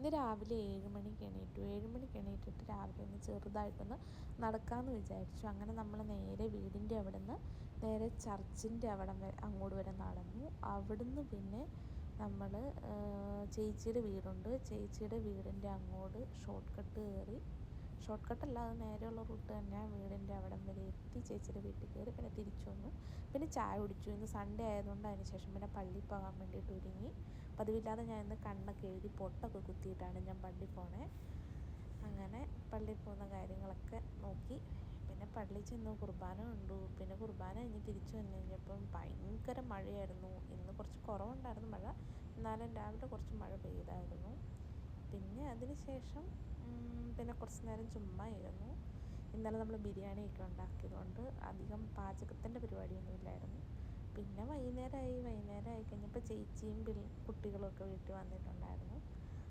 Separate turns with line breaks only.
ഇന്ന് രാവിലെ 7 മണിക്ക് എണീറ്റു. 7 മണിക്ക് എണീറ്റിട്ട് രാവിലെ ഒന്ന് ചെറുതായിട്ടൊന്ന് നടക്കാമെന്ന് വിചാരിച്ചു. അങ്ങനെ നമ്മൾ നേരെ വീടിൻ്റെ അവിടെ നിന്ന് നേരെ ചർച്ചിൻ്റെ അവിടം വരെ അങ്ങോട്ട് വരെ നടന്നു. അവിടുന്ന് പിന്നെ നമ്മൾ ചേച്ചിയുടെ വീടുണ്ട്, ചേച്ചിയുടെ വീടിൻ്റെ അങ്ങോട്ട് ഷോർട്ട് കട്ട് കയറി, ഷോർട്ട് കട്ടല്ല, അത് നേരെയുള്ള റൂട്ട് തന്നെ. വീടിൻ്റെ അവിടം വരെ എത്തി, ചേച്ചിയുടെ വീട്ടിൽ കയറി പിന്നെ തിരിച്ചു വന്നു. പിന്നെ ചായ കുടിച്ചു. ഇന്ന് സൺഡേ ആയതുകൊണ്ട് അതിന് ശേഷം പിന്നെ പള്ളിയിൽ പോകാൻ വേണ്ടിയിട്ട് ഒരുങ്ങി. പതിവില്ലാതെ ഞാൻ ഇന്ന് കണ്ണൊക്കെ എഴുതി പൊട്ടൊക്കെ കുത്തിയിട്ടാണ് ഞാൻ പള്ളിയിൽ പോണേ. അങ്ങനെ പള്ളിയിൽ പോകുന്ന കാര്യങ്ങളൊക്കെ നോക്കി. പിന്നെ പള്ളിയിൽ ചെന്നു കുർബാന കണ്ടു. പിന്നെ കുർബാന കഴിഞ്ഞ് തിരിച്ചു വന്നു കഴിഞ്ഞപ്പം ഭയങ്കര മഴയായിരുന്നു. ഇന്ന് കുറച്ച് കുറവുണ്ടായിരുന്നു മഴ, എന്നാലും രാവിലെ കുറച്ച് മഴ പെയ്തായിരുന്നു. പിന്നെ അതിന് ശേഷം പിന്നെ കുറച്ച് നേരം ചുമ്മാ ഇരുന്നു. ഇന്നലെ നമ്മൾ ബിരിയാണിയൊക്കെ ഉണ്ടാക്കിയതുകൊണ്ട് അധികം പാചകത്തിൻ്റെ പരിപാടിയൊന്നും ഇല്ലായിരുന്നു. പിന്നെ വൈകുന്നേരമായി കഴിഞ്ഞപ്പോൾ ചേച്ചിയും കുട്ടികളുമൊക്കെ വീട്ടിൽ വന്നിട്ടുണ്ടായിരുന്നു.